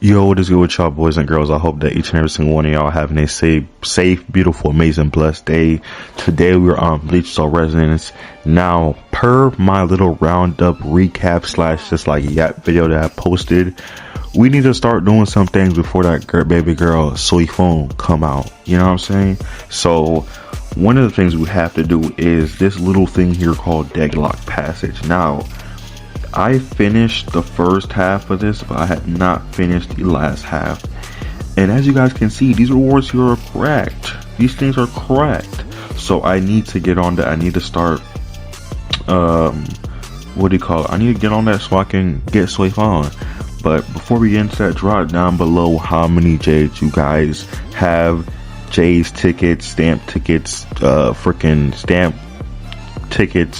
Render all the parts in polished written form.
Yo, what is good with y'all boys and girls? I hope that each and every single one of y'all having a safe, beautiful, amazing, blessed day. Today we're on Bleach Soul Resonance. Now, per my little roundup recap slash just like yap video that I posted, we need to start doing some things before that baby girl Soy Phone come out. You know what I'm saying? So, one of the things we have to do is this little thing here called Deadlock Passage. Now, I finished the first half of this, but I had not finished the last half. And as you guys can see, these rewards here are correct. These things are correct. So I need to get on that. I need to start, what do you call it? I need to get on that so I can get Swift on. But before we get into that, drop down below how many J's you guys have. J's tickets, stamp tickets, freaking stamp tickets,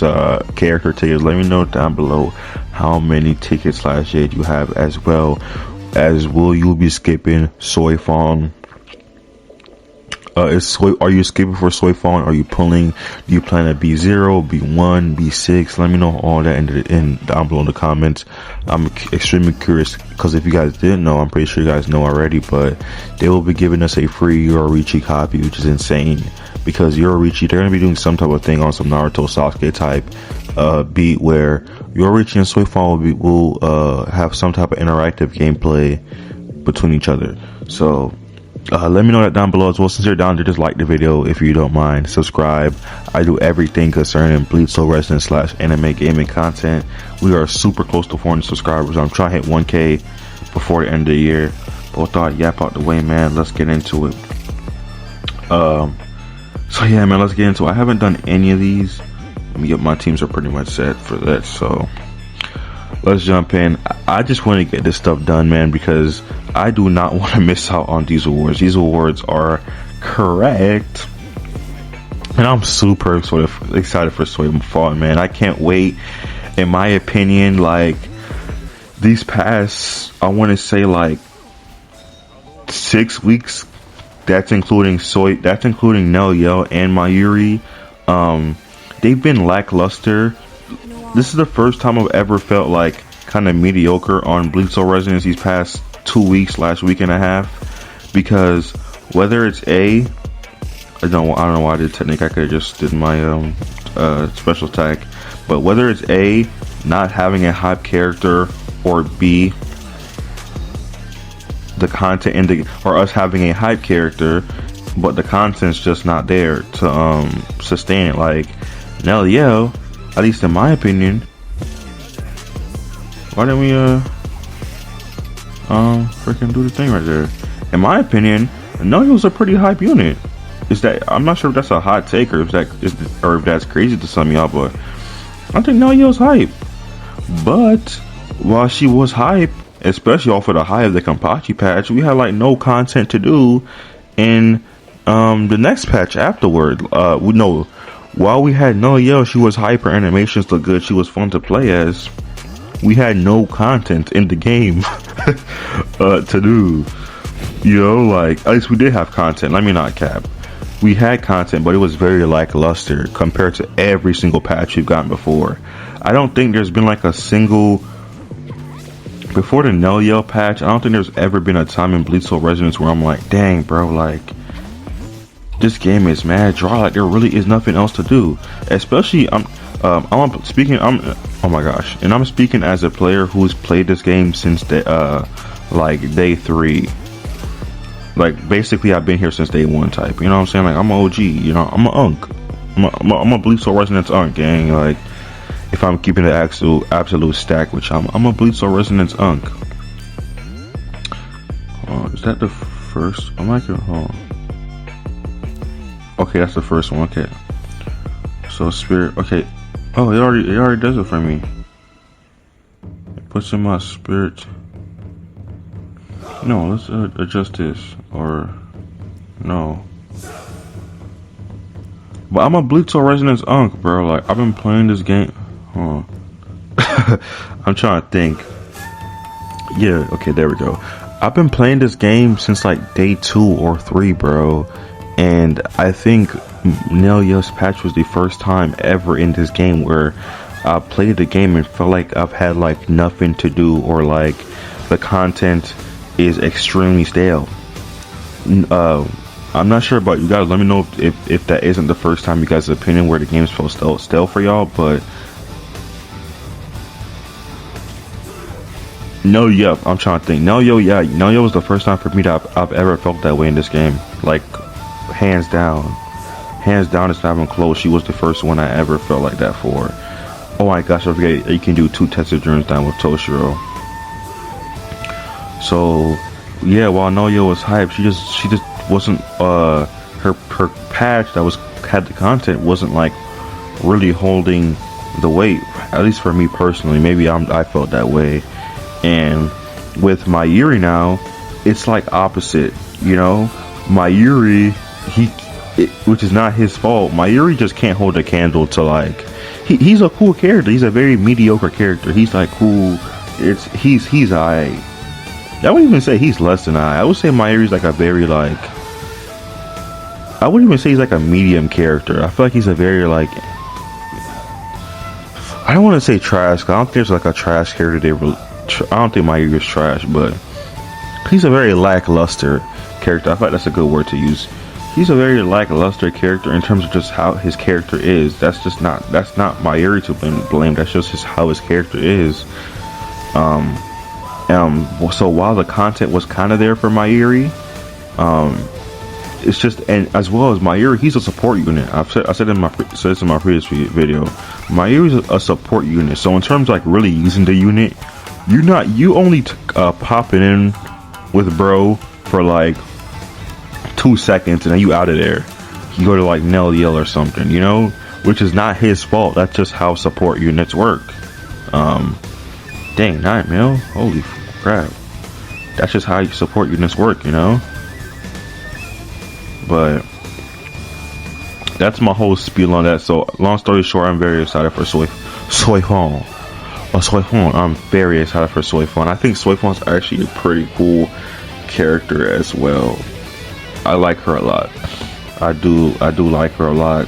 character tickets. Let me know down below how many tickets slash Jade you have, as well as will you be skipping Soy Fawn? Are you skipping for Soy Fawn? Are you pulling? Do you plan at B0, B1, B6? Let me know all that in down below in the comments. I'm extremely curious because if you guys didn't know, I'm pretty sure you guys know already, but they will be giving us a free Yoruichi copy, which is insane because Yoruichi, they're going to be doing some type of thing on some Naruto Sasuke type beat where Yoruichi and Soy Fawn will have some type of interactive gameplay between each other. So let me know that down below as well. Since you're down there, just like the video if you don't mind. Subscribe. I do everything concerning Bleach Soul Resonance slash anime gaming content. We are super close to 400 subscribers. I'm trying to hit 1K before the end of the year. But with all yap out the way, man, let's get into it. So yeah, man, let's get into it. I haven't done any of these. My teams are pretty much set for that, so let's jump in. I just want to get this stuff done, man, because I do not want to miss out on these awards. These awards are correct, and I'm super excited for Soy Fawn, man. I can't wait. In my opinion, like these past, I want to say like 6 weeks. That's including Nell Yell and Mayuri. They've been lackluster. This is the first time I've ever felt like kind of mediocre on Bleach Soul Resonance these past 2 weeks / week and a half, because whether it's I don't know why I did technique. I could have just did my special attack, but whether it's A, not having a hype character, or B, the content or us having a hype character but the content's just not there to sustain it. Like Nell Yell, at least in my opinion, why didn't we freaking do the thing right there? In my opinion, Nell Yell's a pretty hype unit. Is that, I'm not sure if that's a hot take or if that's crazy to some of y'all, but I think Nell Yell's hype. But while she was hype, especially off of the high of the Kenpachi patch, we had like no content to do in the next patch afterward. While we had Nell Yell, she was hype, her animations look good, she was fun to play as. We had no content in the game to do. You know, like, at least we did have content. Let me not cap. We had content, but it was very lackluster compared to every single patch we've gotten before. I don't think there's been like a single, before the Nell Yell patch, I don't think there's ever been a time in Bleach Soul Resonance where I'm like, dang bro, like this game is mad dry, like there really is nothing else to do. Especially oh my gosh, and I'm speaking as a player who's played this game since like day 3. Like basically I've been here since day 1 type, you know what I'm saying? Like I'm an OG, you know, I'm an unk. I'm a Bleach Soul Resonance unk, gang. Like if I'm keeping the absolute stack, which I'm a Bleach Soul Resonance unk. Is that the first? I'm like, okay, that's the first one. Okay, so spirit. Okay, oh, it already does it for me. It puts in my spirit. No, let's adjust this, or no. But I'm a Bleach Soul Resonance unk, bro. Like I've been playing this game. I'm trying to think. Yeah, okay, there we go. I've been playing this game since like day 2 or 3, bro. And I think Nell Yell's patch was the first time ever in this game where I played the game and felt like I've had like nothing to do, or like the content is extremely stale. I'm not sure about you guys. Let me know if that isn't the first time you guys' opinion where the game's felt stale for y'all. But no, yep. I'm trying to think. No, yo, yeah. No, yo was the first time for me that I've ever felt that way in this game. Like, hands down. Hands down, it's not even close. She was the first one I ever felt like that for. Oh my gosh, I forget you can do 2 tested dreams down with Toshiro. So yeah, while Noyo was hyped, she just wasn't her patch that had the content wasn't like really holding the weight. At least for me personally, maybe I felt that way. And with Mayuri now, it's like opposite. You know, Mayuri, which is not his fault. Mayuri just can't hold a candle to like. He's a cool character. He's a very mediocre character. He's like cool. He's alright. I wouldn't even say he's less than I would say Mayuri's like a very like. I wouldn't even say he's like a medium character. I feel like he's a very like. I don't want to say trash. 'Cause I don't think there's like a trash character. I don't think Mayuri's trash, but he's a very lackluster character. I feel like that's a good word to use. He's a very lackluster character in terms of just how his character is. That's not Mayuri to blame. That's just how his character is. So while the content was kind of there for Mayuri, it's just, and as well as Mayuri, he's a support unit. I said in my previous video, Mayuri's a support unit. So in terms of like really using the unit, you only pop it in with bro for like 2 seconds and then you out of there. You go to like Nell Yell or something, you know, which is not his fault. That's just how support units work. Dang, 9 mil, holy crap. That's just how support units work, you know. But that's my whole spiel on that. So long story short, I'm very excited for Soifon. I'm very excited for Soifon. I think Soifon's actually a pretty cool character as well. I like her a lot. I do like her a lot.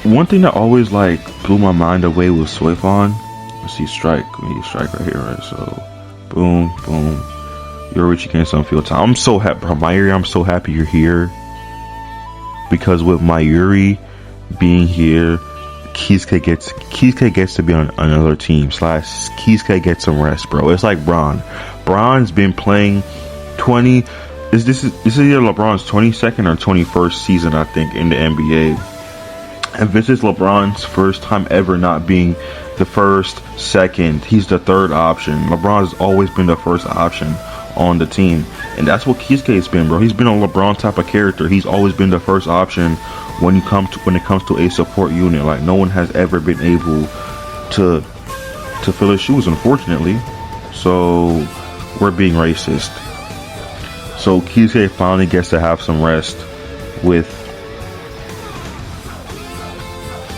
One thing that always like blew my mind away with Soifon. Let's see, strike. We need strike right here, right? So, boom, boom. Yorichi gains some field time. I'm so happy, Mayuri. I'm so happy you're here. Because with Mayuri being here, Kisuke gets to be on another team. Kisuke gets some rest, bro. It's like Braun. Braun's been playing 20. This is either LeBron's 22nd or 21st season, I think, in the NBA. And this is LeBron's first time ever not being the first, second. He's the third option. LeBron has always been the first option on the team. And that's what Kisuke's been, bro. He's been a LeBron type of character. He's always been the first option when it comes to a support unit. Like, no one has ever been able to fill his shoes, unfortunately. So, we're being racist. So Kisuke finally gets to have some rest with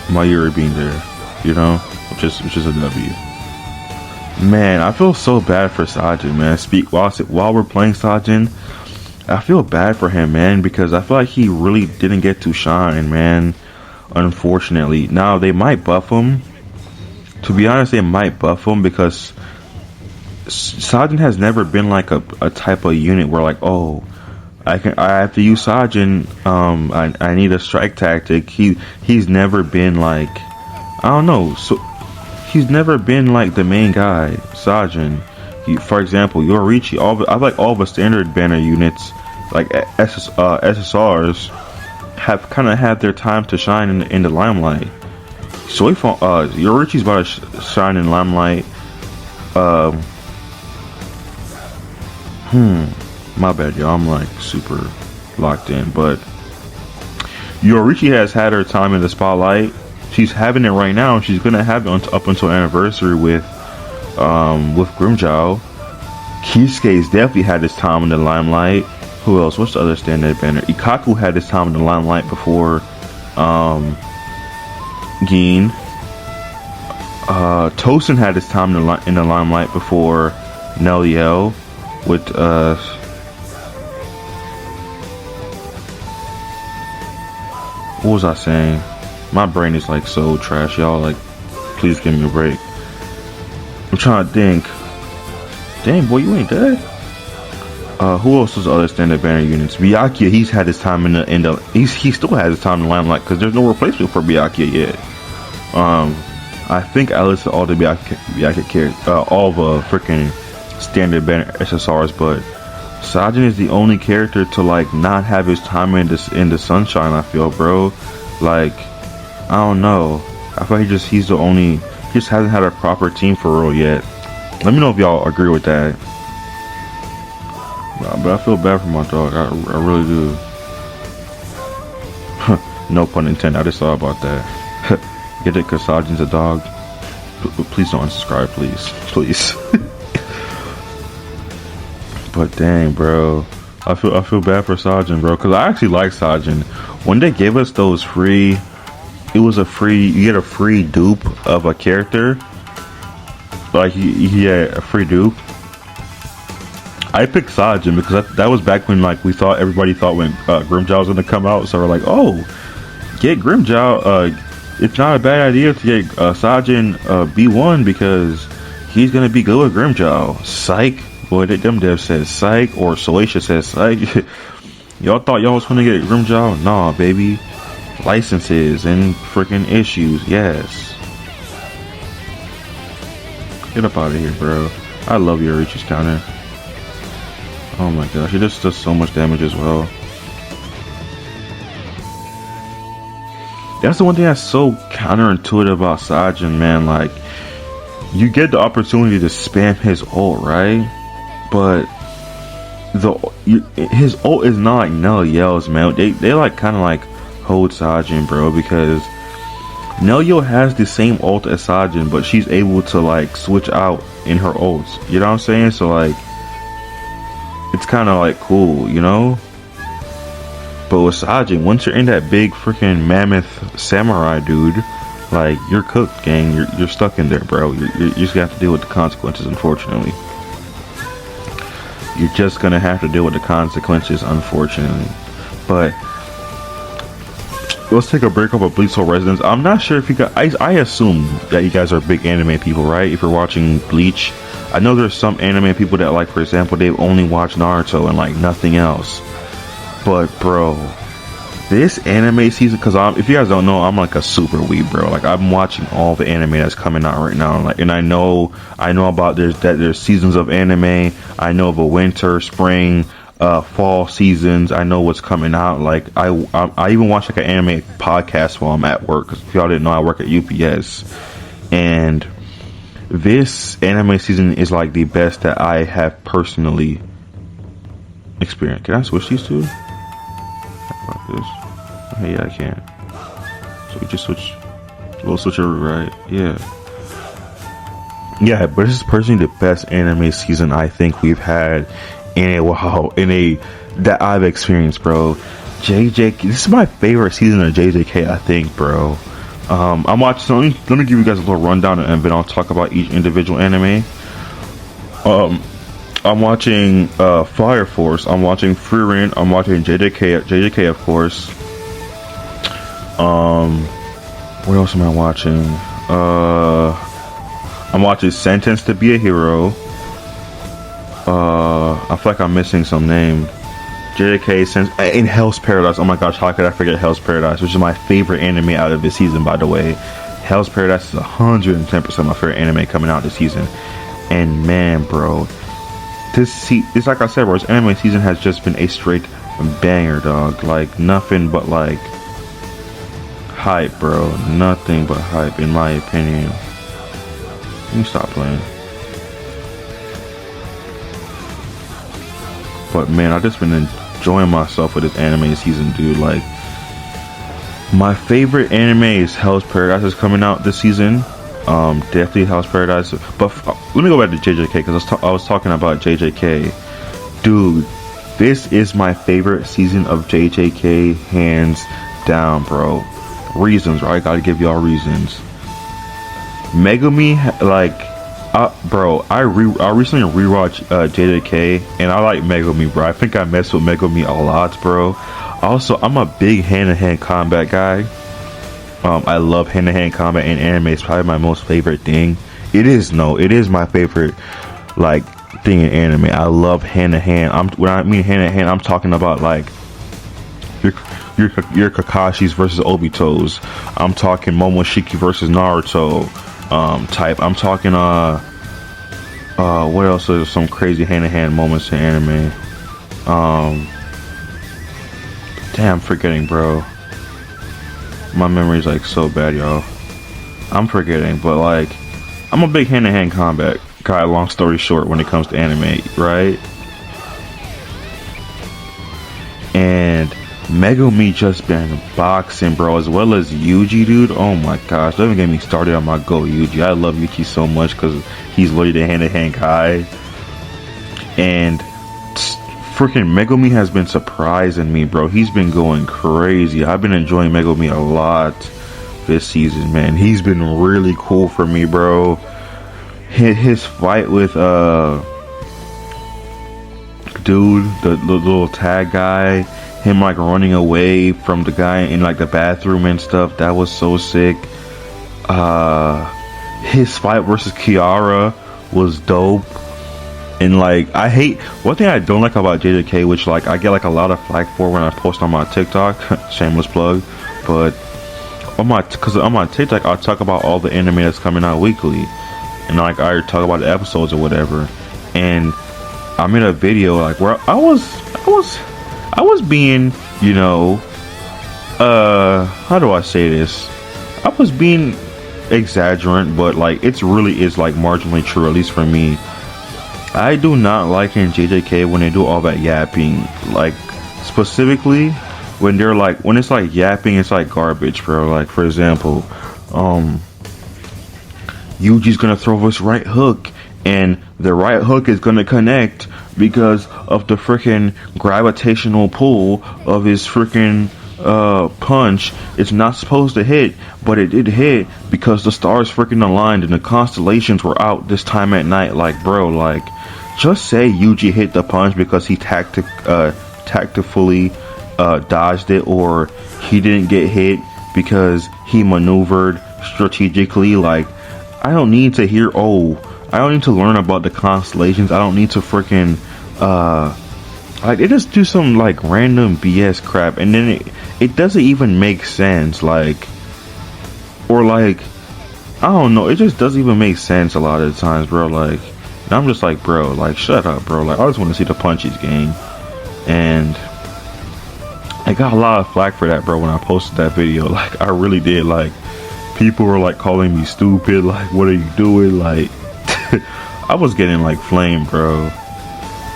Mayuri being there, you know, which is a W. Man, I feel so bad for Sajin, man. While we're playing Sajin, I feel bad for him, man, because I feel like he really didn't get to shine, man. Unfortunately, now they might buff him. To be honest, they might buff him because Sajin has never been like a type of unit where like, oh, I have to use Sajin. I need a strike tactic. He's never been like, I don't know. So he's never been like the main guy, Sajin. For example, Yorichi. I like all the standard banner units, like SSRs, have kind of had their time to shine in the limelight. So Yorichi's about to shine in limelight. My bad, y'all. I'm like super locked in, but Yorichi has had her time in the spotlight. She's having it right now. She's gonna have it up until anniversary with Grimmjow. Kisuke's definitely had his time in the limelight. Who else? What's the other standard banner? Ikaku had his time in the limelight before Gin. Tosin had his time in the limelight before Neliel. With what was I saying? My brain is like so trash, y'all. Like, please give me a break. I'm trying to think. Dang, boy, you ain't dead. Who else was the other standard banner units? Byakuya, he's had his time he still has his time in the limelight because there's no replacement for Byakuya yet. I think I listed all the Byakuya characters, all the freaking standard banner SSRs, but Sajin is the only character to like not have his time in the sunshine. I feel, bro. Like, I don't know. I feel like he's the only. He just hasn't had a proper team for real yet. Let me know if y'all agree with that. But I feel bad for my dog. I really do. No pun intended. I just thought about that. Get it? Because Sajin's a dog. Please don't unsubscribe, please. Please. But dang, bro. I feel bad for Sajin, bro. Because I actually like Sajin. When they gave us those free... It was you get a free dupe of a character. Like, he had a free dupe. I picked Sajin because that was back when like everybody thought when Grimmjow was gonna come out, so we're like, oh, get Grimmjow. It's not a bad idea to get Sajin B1 because he's gonna be good with Grimmjow. Psych, boy, them devs said psych, or Salacia says psych. Y'all thought y'all was gonna get Grimmjow? Nah, baby. Licenses and freaking issues, yes. Get up out of here, bro. I love your reaches counter. Oh my gosh, he just does so much damage as well. That's the one thing that's so counterintuitive about Sajin, man. Like, you get the opportunity to spam his ult, right? But his ult is not like Nell Yell's, man. They like kind of like hold Sajin, bro, because Nell Yell has the same ult as Sajin, but she's able to like switch out in her ults. You know what I'm saying? So like, it's kind of like cool, you know. But with Sajin, once you're in that big freaking mammoth samurai dude, like, you're cooked, gang. You're stuck in there, bro. You just have to deal with the consequences, unfortunately. You're just gonna have to deal with the consequences, unfortunately. But let's take a break off of Bleach Soul Residence. I'm not sure if you guys, I assume that you guys are big anime people, right? If you're watching Bleach, I know there's some anime people that, like, for example, they've only watched Naruto and like nothing else. But bro, this anime season, because if you guys don't know, I'm like a super weeb, bro. Like, I'm watching all the anime that's coming out right now, like, and I know about there's seasons of anime. I know of a winter, spring, fall seasons. I know what's coming out. Like, I even watch like an anime podcast while I'm at work, because if y'all didn't know, I work at UPS, and this anime season is like the best that I have personally experienced. Can I switch these two? Like this? Hey, yeah, I can. So we just switch a little switcher, right? Yeah, but this is personally the best anime season I think we've had in a while, that I've experienced, bro. JJK, this is my favorite season of JJK, I think, bro. I'm watching, so let me give you guys a little rundown, and then I'll talk about each individual anime. I'm watching Fire Force, I'm watching Frieren, I'm watching JJK of course. What else am I watching? I'm watching Sentenced to Be a Hero. I feel like I'm missing some name. JJK in Hell's Paradise. Oh my gosh, how could I forget Hell's Paradise, which is my favorite anime out of this season, by the way. Hell's Paradise is 110% my favorite anime coming out this season. And man, bro, it's like I said, bro, this anime season has just been a straight banger, dog. Like, nothing but like hype, bro. Nothing but hype, in my opinion. Let me stop playing. But man, I've just been enjoying myself with this anime season, dude. Like, my favorite anime is Hell's Paradise is coming out this season. Definitely Hell's Paradise. But let me go back to JJK, because I was talking about JJK. Dude, this is my favorite season of JJK, hands down, bro. Reasons, right? I gotta give y'all reasons. Megumi, like, bro, I recently rewatched JJK, and I like Megumi, bro. I think I mess with Megumi a lot, bro. Also, I'm a big hand-to-hand combat guy. I love hand-to-hand combat in anime. It's probably my most favorite thing. It is my favorite, like, everything in anime. I love hand to hand. When I mean hand to hand, I'm talking about like your Kakashi's versus Obito's. I'm talking Momoshiki versus Naruto type. I'm talking what else is some crazy hand to hand moments in anime? Damn, I'm forgetting, bro. My memory's like so bad, y'all. I'm forgetting, but like I'm a big hand to hand combat guy, long story short, when it comes to anime, right? And Megumi just been boxing, bro, as well as Yuji, dude. Oh my gosh, don't even get me started on my Go Yuji. I love Yuji so much because he's literally the hand-to-hand guy. And freaking Megumi has been surprising me, bro. He's been going crazy. I've been enjoying Megumi a lot this season, man. He's been really cool for me, bro. His fight with dude, the little tag guy, him like running away from the guy in like the bathroom and stuff, that was so sick. His fight versus Kiara was dope. And like, I hate, one thing I don't like about JJK, which like I get like a lot of flack for when I post on my TikTok, shameless plug, but on my TikTok I talk about all the anime that's coming out weekly, and like I talk about the episodes or whatever. And I made a video like where I was being, you know, how do I say this? I was being exaggerant, but like it's really is like marginally true, at least for me. I do not like in JJK when they do all that yapping, like specifically when they're like, when it's like yapping, it's like garbage, bro. Like for example, Yuji's gonna throw his right hook, and the right hook is gonna connect because of the freaking gravitational pull of his freaking punch. It's not supposed to hit, but it did hit because the stars freaking aligned and the constellations were out this time at night. Like, bro, like, just say Yuji hit the punch because he tactfully dodged it, or he didn't get hit because he maneuvered strategically. Like, I don't need to hear, I don't need to learn about the constellations. I don't need to freaking like, they just do some like random BS crap, and then it doesn't even make sense. Like, or like, I don't know, it just doesn't even make sense a lot of the times, bro. Like, and I'm just like, bro, like, shut up, bro. Like, I just want to see the punches game. And I got a lot of flack for that, bro, when I posted that video. Like, I really did. Like, people were like calling me stupid, like, what are you doing? Like, I was getting like flamed, bro.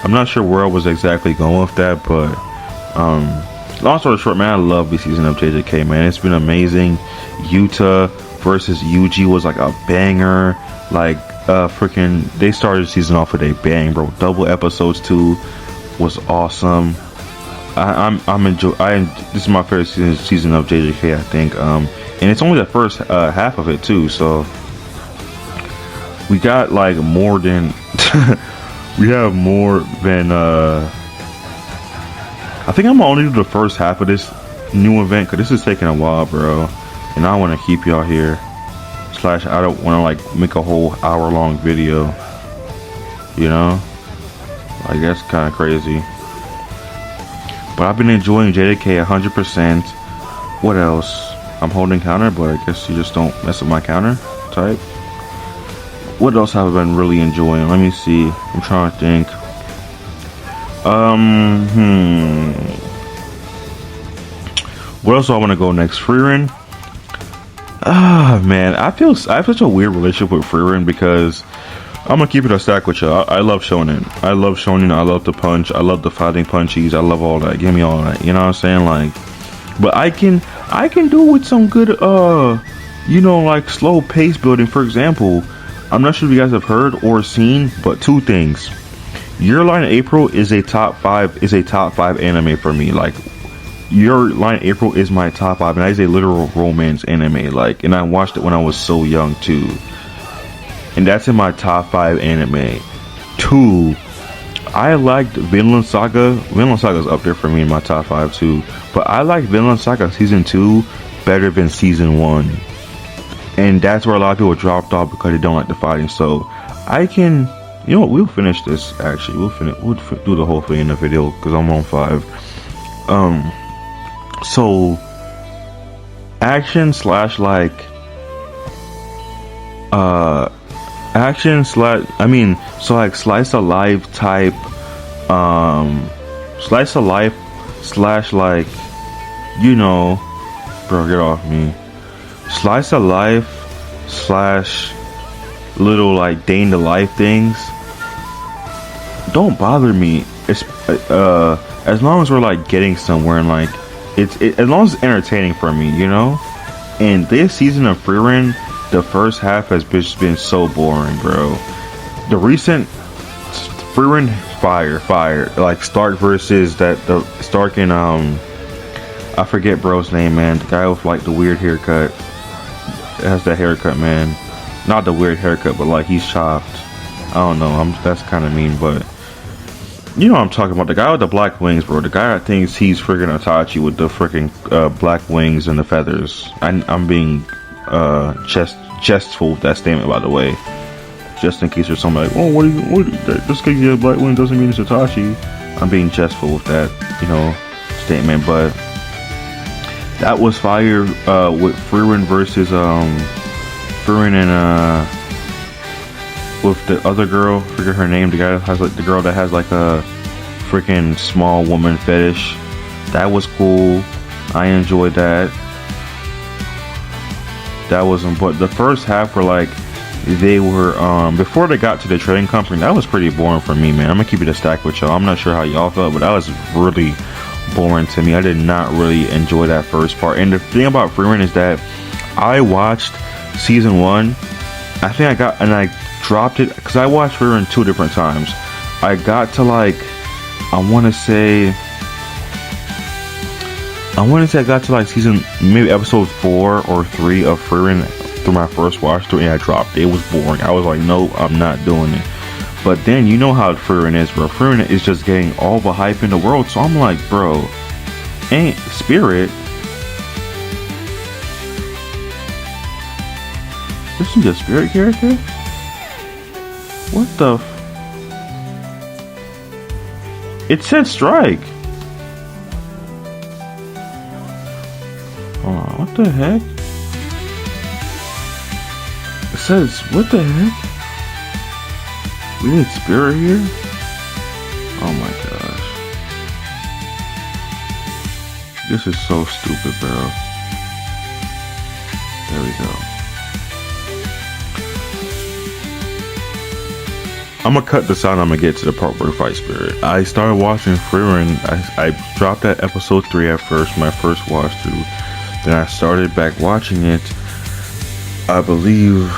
I'm not sure where I was exactly going with that, but long story short, man, I love this season of JJK, man. It's been amazing. Yuta versus Yuji was like a banger. Like, freaking, they started the season off with a bang, bro. Double episodes too was awesome. This is my favorite season of JJK, I think. And it's only the first half of it too, so we got like more than we have more than I think I'm gonna only do the first half of this new event because this is taking a while, bro, and I want to keep y'all here. I don't want to like make a whole hour-long video, you know? Like, that's kind of crazy. But I've been enjoying JJK 100%. What else? I'm holding counter, but I guess you just don't mess with my counter type. What else have I been really enjoying? Let me see. I'm trying to think. What else do I want to go next? Frieren. Man, I have such a weird relationship with Frieren because I'm gonna keep it a stack with you. I love shonen. I love shonen. I love the punch. I love the fighting punchies. I love all that. Give me all that. You know what I'm saying? Like, but I can do with some good you know, like slow pace building. For example, I'm not sure if you guys have heard or seen, but two things. Your Line April is a top 5 anime for me. Like, Your Line April is my top 5, and that is a literal romance anime. Like, and I watched it when I was so young too. And that's in my top 5 anime. 2, I liked Vinland Saga. Vinland Saga is up there for me in my top 5 too. But I like Vinland Saga season 2 better than season 1. And that's where a lot of people dropped off because they don't like the fighting. So I can, You know what? We'll finish this. Actually, do the whole thing in the video because I'm on 5. So action slash like action slash I mean so like slice of life type slice of life slash like, you know, bro, get off me. Slice of life slash little like day in the life things don't bother me. It's as long as we're like getting somewhere and like as long as it's entertaining for me, you know. And this season of Frieren, the first half has just been so boring, bro. The recent Frieren fire like Stark versus the Stark and I forget bro's name, man. The guy with like the weird haircut. It has that haircut, man. Not the weird haircut, but like he's chopped. I don't know. That's kind of mean, but you know what I'm talking about. The guy with the black wings, bro. The guy that thinks he's freaking Itachi with the freaking black wings and the feathers. I'm being jestful with that statement, by the way. Just in case there's somebody like, oh, just because you have black wings doesn't mean it's Itachi. I'm being jestful with that, you know, statement. But that was fire with Frieren versus Frieren and with the other girl, forget her name, the guy that has like the girl that has like a freaking small woman fetish. That was cool. I enjoyed that. That wasn't, but the first half were like they were before they got to the trading company. That was pretty boring for me, man. I'm gonna keep it a stack with y'all. I'm not sure how y'all felt, but that was really boring to me. I did not really enjoy that first part. And the thing about Frieren is that I watched season 1. I think I dropped it because I watched Frieren 2 different times. I got to like I want to say I got to like season, maybe episode 4 or 3 of Frieren through my first watch through, and I dropped it. It was boring. I was like, nope, I'm not doing it. But then you know how Frieren is, bro. Frieren is just getting all the hype in the world. So I'm like, bro, ain't Spirit. This is a Spirit character? What the it said strike. Hold on, what the heck? It says, what the heck? We need Spirit here? Oh my gosh. This is so stupid, bro. There we go. I'm gonna cut this out and I'm gonna get to the part where we fight Spirit. I started watching Frieren. I dropped at episode 3 at first, my first watch through. Then I started back watching it. I believe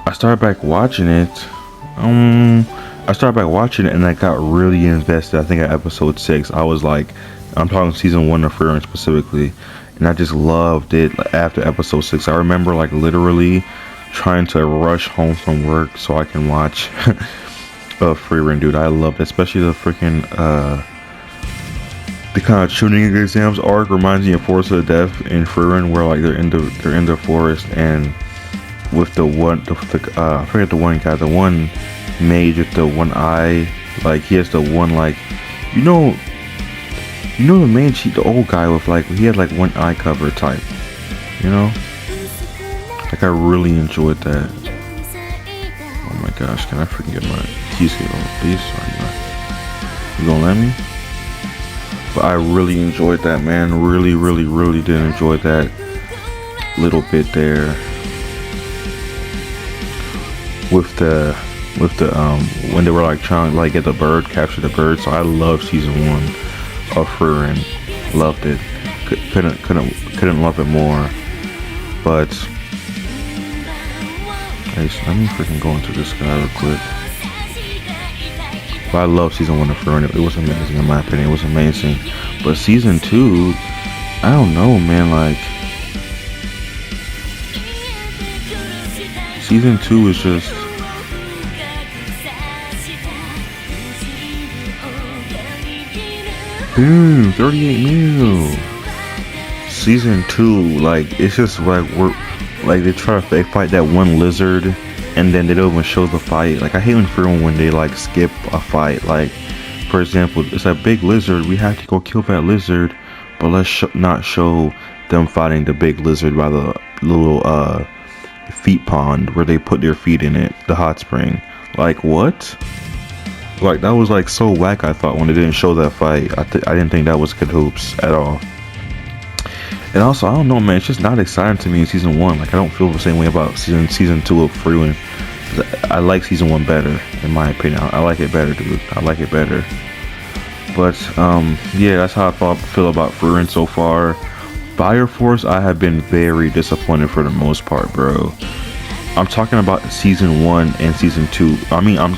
I started back watching it. And I got really invested. I think at episode 6. I was like, I'm talking season 1 of Frieren specifically, and I just loved it. After episode 6, I remember like literally trying to rush home from work so I can watch Frieren, dude. I loved it, especially the freaking the kind of tuning exams arc reminds me of Forest of the Deaf in Frieren, where like they're in the forest, and with the one I forget the one guy, the one mage with the one eye, like he has the one, like you know the mage, the old guy with like he had like one eye cover type, you know. Like I really enjoyed that. Oh my gosh, can I freaking get my cheesecake on, please? You gonna let me? But I really enjoyed that, man. Really did enjoy that little bit there. With the when they were like trying to like get the bird, capture the bird. So I loved season 1 of Frieren. Loved it. Couldn't love it more. But let me freaking go into this guy real quick. But I love season 1 of Frieren. It was amazing, in my opinion. It was amazing. But season 2, I don't know, man. Like season 2 is just boom, 38 mil. Season 2, like it's just like we're like they fight that one lizard, and then they don't even show the fight. Like I hate when they like skip a fight. Like for example, it's a big lizard. We have to go kill that lizard, but let's not show them fighting the big lizard by the little feet pond where they put their feet in it, the hot spring. Like what? Like that was like so whack. I thought when they didn't show that fight, I didn't think that was good hoops at all. And also, I don't know, man. It's just not exciting to me in season 1. Like I don't feel the same way about season 2 of Fruin. I like season 1 better, in my opinion. I like it better, dude. I like it better. But yeah, that's how I feel about Fruin so far. Fire Force, I have been very disappointed for the most part, bro. I'm talking about season 1 and season 2. I mean, I'm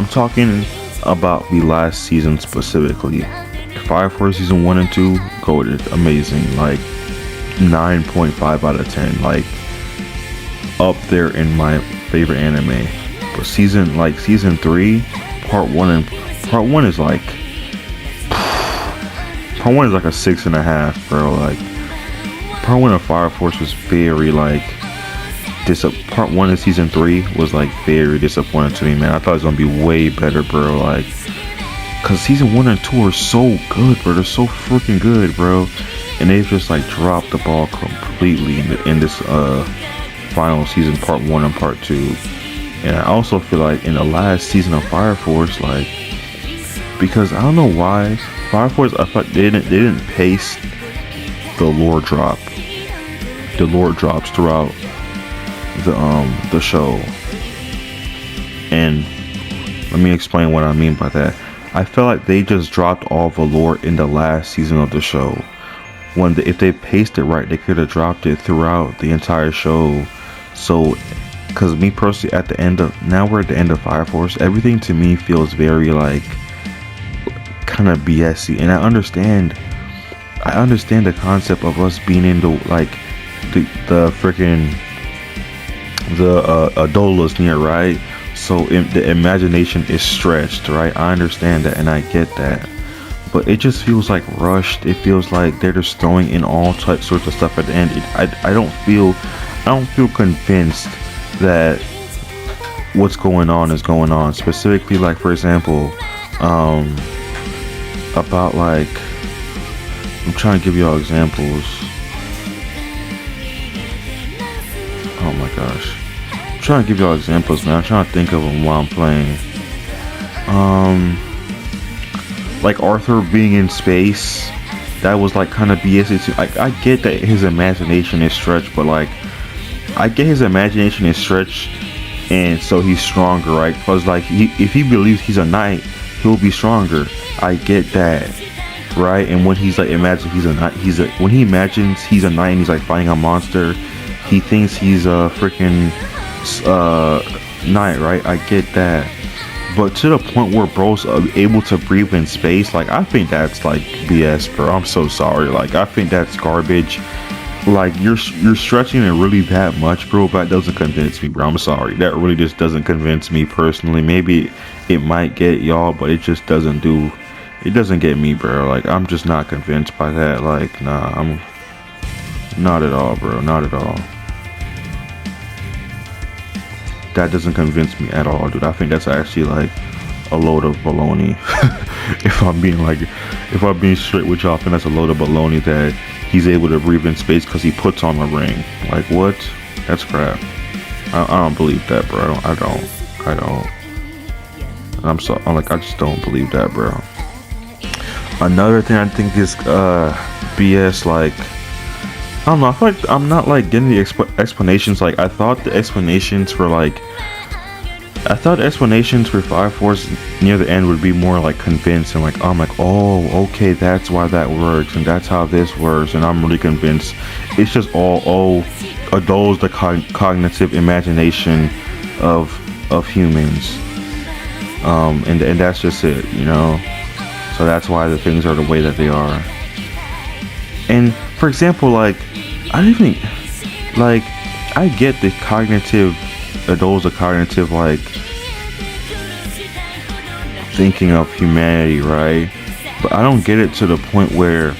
talking about the last season specifically. Fire Force season 1 and 2, goated, amazing, like 9.5 out of 10, like up there in my favorite anime. But season 3, part 1 is like a 6.5, bro. Like part 1 of Fire Force was very like part 1 of season 3 was like very disappointing to me, man. I thought it was gonna be way better, bro. Like, cause season 1 and 2 are so good, bro. They're so freaking good, bro. And they've just like dropped the ball completely in this final season, part 1 and part 2. And I also feel like in the last season of Fire Force, like, because I don't know why Fire Force, I thought they didn't pace the lore drops throughout the show. And let me explain what I mean by that. I feel like they just dropped all the lore in the last season of the show. If they paced it right, they could have dropped it throughout the entire show. So, because me personally, now we're at the end of Fire Force, everything to me feels very like kind of BSy. And I understand the concept of us being into like the freaking Adolas near, right? So the imagination is stretched, right? I understand that and I get that, but it just feels like rushed. It feels like they're just throwing in all sorts of stuff at the end. I don't feel convinced that what's going on is going on. Specifically, like for example, about like, I'm trying to give y'all examples. Oh my gosh, I'm trying to give y'all examples, man. I'm trying to think of them while I'm playing. Like Arthur being in space, that was like kind of BS. I get that his imagination is stretched, but like I get his imagination is stretched, and so he's stronger, right? Because like if he believes he's a knight, he'll be stronger. I get that, right? And when he's like when he imagines he's a knight and he's like fighting a monster, he thinks he's a freaking knight, right? I get that. But to the point where bro's able to breathe in space, like I think that's like BS, bro. I'm so sorry. Like I think that's garbage. Like you're stretching it really that much, bro. But that doesn't convince me, bro. I'm sorry. That really just doesn't convince me personally. Maybe it might get y'all, but it just doesn't get me, bro. Like I'm just not convinced by that. Like nah, I'm not at all, bro. Not at all. That doesn't convince me at all, dude. I think that's actually like a load of baloney. if I'm being straight with y'all, I think that's a load of baloney that he's able to breathe in space because he puts on a ring. Like what? That's crap. I don't believe that, bro. I don't. I just don't believe that, bro. Another thing I think is BS. Like I don't know. I feel like I'm not like getting the explanations. Like I thought the explanations for Fire Force near the end would be more like convinced and like I'm like, oh, okay, that's why that works and that's how this works, and I'm really convinced. It's just adults the cognitive imagination of humans, and that's just it, you know. So that's why the things are the way that they are. And for example, like I get the cognitive like thinking of humanity, right? But I don't get it to the point where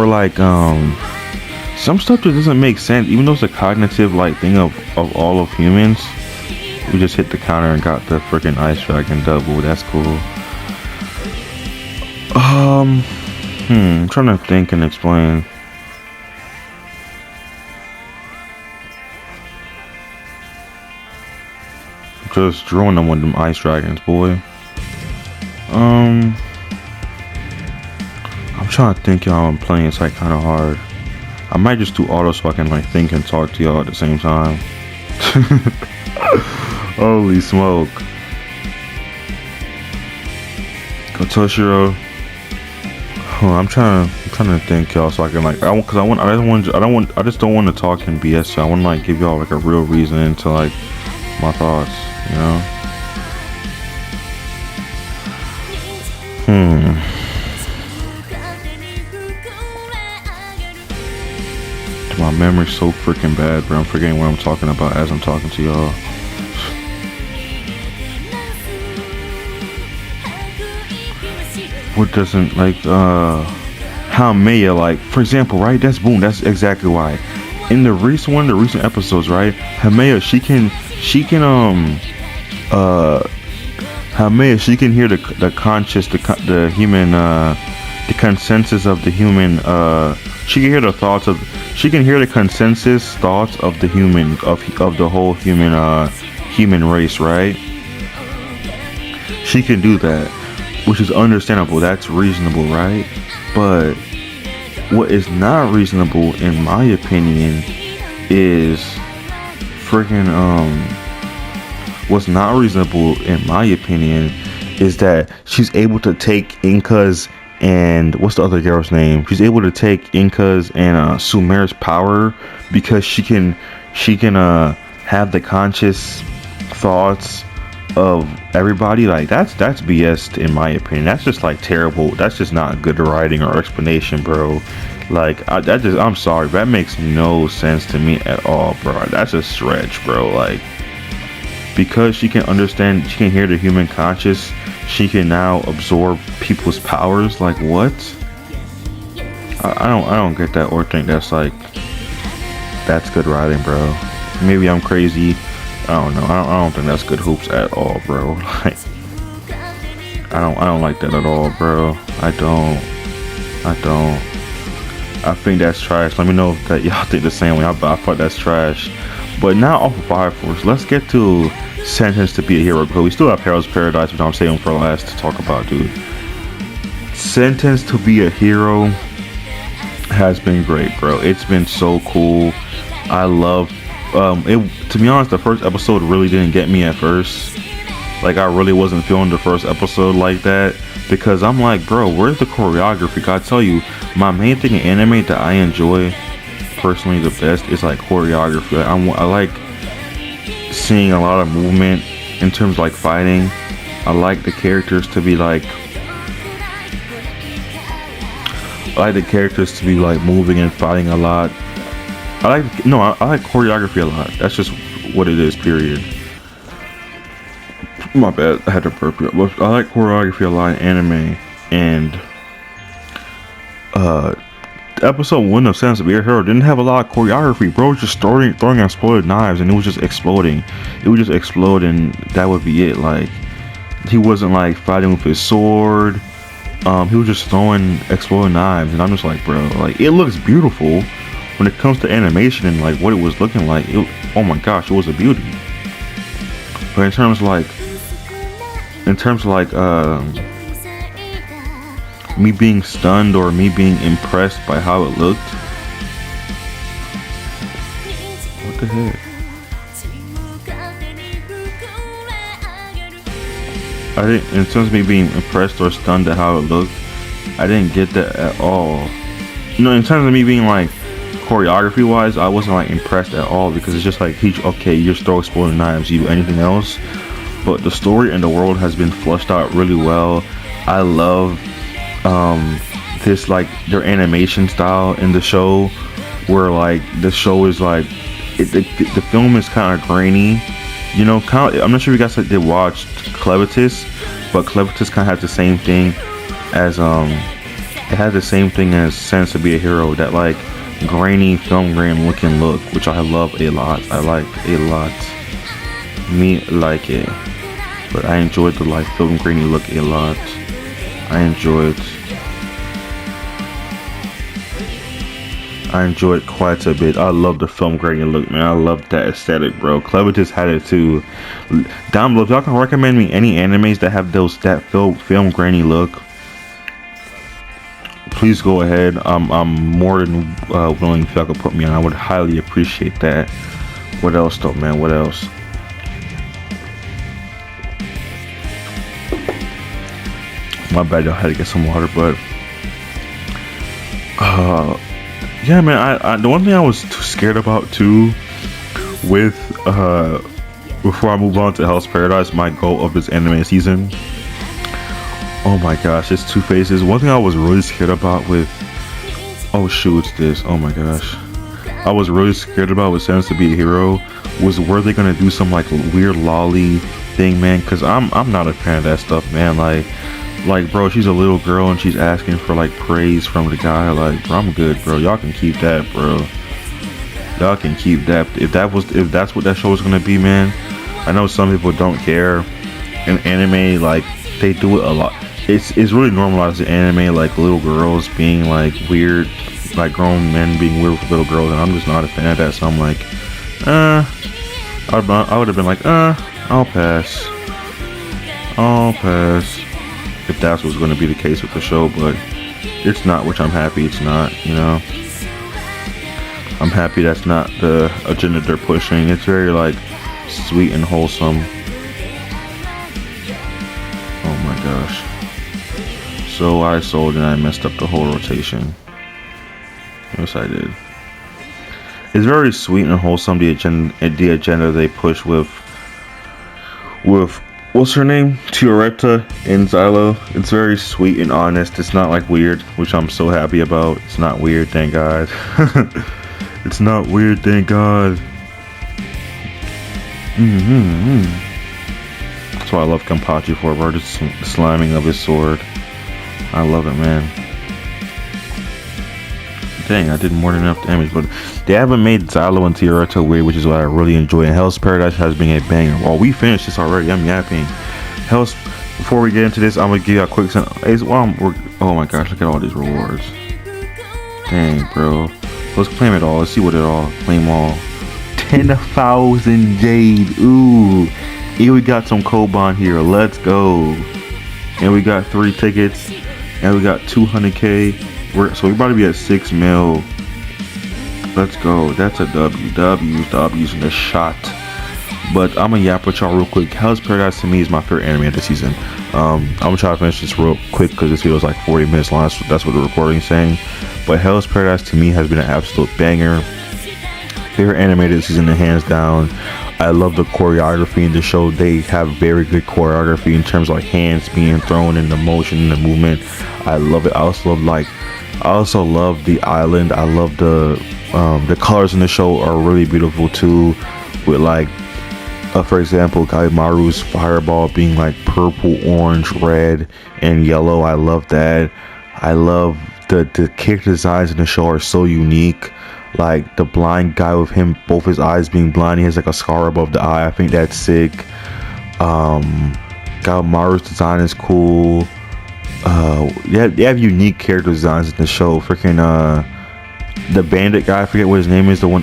like some stuff just doesn't make sense, even though it's a cognitive like thing of all of humans. We just hit the counter and got the freaking ice dragon double. That's cool. I'm trying to think and explain. Just drawing them with them ice dragons, boy. I'm trying to think, y'all. I'm playing. It's like kind of hard. I might just do auto so I can like think and talk to y'all at the same time. Holy smoke! Go Toshiro. Oh, I'm trying to think, y'all, so I can like, I just don't want to talk in BS. So I want to like give y'all like a real reason to like my thoughts, you know. My memory's so freaking bad, bro. I'm forgetting what I'm talking about as I'm talking to y'all. What doesn't like how Maya, like, for example, right? That's exactly why. In the recent episodes, right? Hamaya, she can Hamaya, she can hear the conscious, the human, the consensus of the human. She can hear the thoughts of. She can hear the consensus thoughts of the human of the whole human race, right? She can do that, which is understandable. That's reasonable, right? But what is not reasonable, in my opinion, is freaking what's not reasonable, in my opinion, is that she's able to take Inca's and what's the other girl's name? She's able to take Inca's and Sumer's power because she can have the conscious thoughts of everybody. Like that's BS in my opinion. That's just like terrible. That's just not good writing or explanation, bro. Like I'm sorry, that makes no sense to me at all, bro. That's a stretch, bro. Like, because she can understand, she can hear the human conscious, she can now absorb people's powers. Like, what? I don't get that or think that's good writing, bro. Maybe I'm crazy. I don't know. I don't think that's good hoops at all, bro. Like, I don't like that at all, bro. I don't. I think that's trash. Let me know if that y'all think the same way. I thought that's trash. But now off of Fire Force, let's get to Sentenced to Be a Hero, because we still have Heroes Paradise, which I'm saving for last to talk about, dude. Sentenced to Be a Hero has been great, bro. It's been so cool. I love it. To be honest, the first episode really didn't get me at first. Like, I really wasn't feeling the first episode like that, because I'm like, bro, where's the choreography? I tell you, my main thing in anime that I enjoy personally the best is like choreography. Like, I like seeing a lot of movement in terms of like fighting. I like the characters to be like moving and fighting a lot. I like choreography a lot. That's just what it is, period. My bad, I had to burp it. I like choreography a lot in anime, and episode 1 of Sense of Be a Hero didn't have a lot of choreography, bro. It was just throwing exploded knives, and it was just exploding. It would just explode, and that would be it. Like, he wasn't like fighting with his sword. He was just throwing exploding knives, and I'm just like, bro, like, it looks beautiful when it comes to animation and like what it was looking like. Oh my gosh, it was a beauty. But in terms of me being stunned or me being impressed by how it looked, what the heck? I didn't, in terms of me being impressed or stunned at how it looked, I didn't get that at all. You know, in terms of me being like choreography wise, I wasn't like impressed at all, because it's just like, okay, you just throw exploding knives, you do anything else. But the story and the world has been fleshed out really well. I love this, like, their animation style in the show, where like the show is like the film is kind of grainy, you know. I'm not sure if you guys did watch Clevitus, but Clevitus kind of has the same thing as it had the same thing as Sense to Be a Hero, that like grainy film grain looking look, which I love a lot. I like a lot. Me like it, but I enjoyed the like film grainy look a lot. I enjoyed quite a bit. I love the film grainy look, man. I love that aesthetic, bro. Clever just had it too. Down below, if y'all can recommend me any animes that have that film grainy look, please go ahead. I'm more than willing if y'all could put me on. I would highly appreciate that. What else though, man? What else? My bad, y'all, had to get some water, but yeah, man. I the one thing I was too scared about too, with before I move on to Hell's Paradise, my goal of this anime season. Oh my gosh, it's Two Faces. One thing I was really scared about with, oh shoot, it's this. Oh my gosh, I was really scared about with Sense to Be a Hero was were they gonna do some like weird lolly thing, man? Cause I'm not a fan of that stuff, man. Like bro, she's a little girl and she's asking for like praise from the guy. Like, bro, I'm good, bro. Y'all can keep that, bro. Y'all can keep that. If that's what that show is gonna be, man. I know some people don't care. In anime, like they do it a lot. It's really normalized in anime, like little girls being like weird, like grown men being weird with little girls, and I'm just not a fan of that. So I'm like, I would have been like, I'll pass if that's what's going to be the case with the show, but it's not, which I'm happy it's not, you know. I'm happy that's not the agenda they're pushing. It's very like sweet and wholesome. Oh my gosh. So I sold and I messed up the whole rotation. Yes, I did. It's very sweet and wholesome, the agenda they push with what's her name? Tioretta and Xylo. It's very sweet and honest. It's not like weird, which I'm so happy about. It's not weird, thank God. It's not weird, thank God. That's what I love Kenpachi for, bro. Just slamming of his sword. I love it, man. Dang, I did more than enough damage, but they haven't made Xylo and Tioretta weird, which is what I really enjoy. And Hell's Paradise has been a banger. Well, we finished this already. I'm yapping. Before we get into this, I'm gonna give you a quick oh my gosh, look at all these rewards. Dang, bro. Let's claim it all. Let's see what it all. Claim all. 10,000 Jade. Ooh. And we got some Koban here. Let's go. And we got 3 tickets. And we got 200k. So we're about to be at 6 mil. Let's go. That's a W. W's in the shot. But I'm gonna yap with y'all real quick. Hell's Paradise to me is my favorite anime of the season. I'm gonna try to finish this real quick because this video is like 40 minutes long. That's what the recording is saying. But Hell's Paradise to me has been an absolute banger. Favorite animated season, hands down. I love the choreography in the show. They have very good choreography in terms of like hands being thrown and the motion and the movement. I love it. I also love the island. I love the colors in the show are really beautiful too. With like, for example, Kaimaru's fireball being like purple, orange, red, and yellow. I love that. I love the character designs in the show are so unique. Like the blind guy with him, both his eyes being blind, he has like a scar above the eye. I think that's sick. Maru's design is cool. They have unique character designs in the show. Freaking the bandit guy, I forget what his name is. The one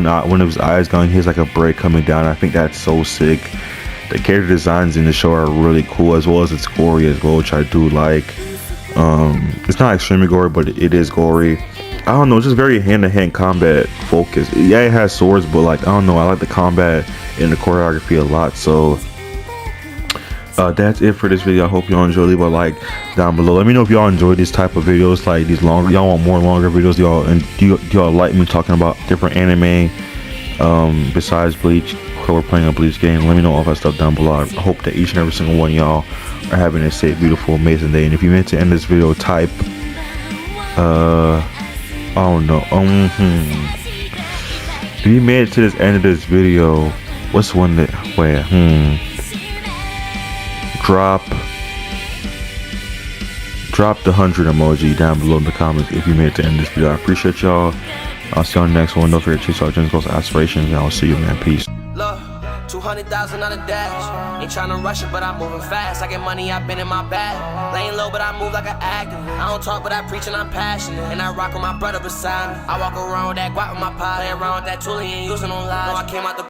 of his eyes going, he has like a braid coming down. I think that's so sick. The character designs in the show are really cool, as well as it's gory as well, which I do like. It's not extremely gory, but it is gory. I don't know, just very hand-to-hand combat focus. Yeah, it has swords, but like, I don't know, I like the combat and the choreography a lot. So that's it for this video. I hope y'all enjoy. Leave a like down below. Let me know if y'all enjoy these type of videos, like these longer. Y'all want more longer videos, y'all, and do y'all like me talking about different anime besides Bleach? We're playing a Bleach game. Let me know all that stuff down below. I hope that each and every single one of y'all are having a safe, beautiful, amazing day. And if you meant to end this video, type oh no. If you made it to this end of this video, what's one that drop the 100 emoji down below in the comments if you made it to the end of this video. I appreciate y'all. I'll see you on the next one. Don't forget to chase our dreams, goals, aspirations, and I'll see you, man. Peace. Look, 200,000 on a dash. Ain't tryna rush it, but I'm moving fast. I get money, I've been in my bag. Laying low, but I move like an activist. I don't talk, but I preach and I'm passionate. And I rock with my brother beside me. I walk around with that guap with my pie. Play around with that tool, he ain't using no lies. No, I came out the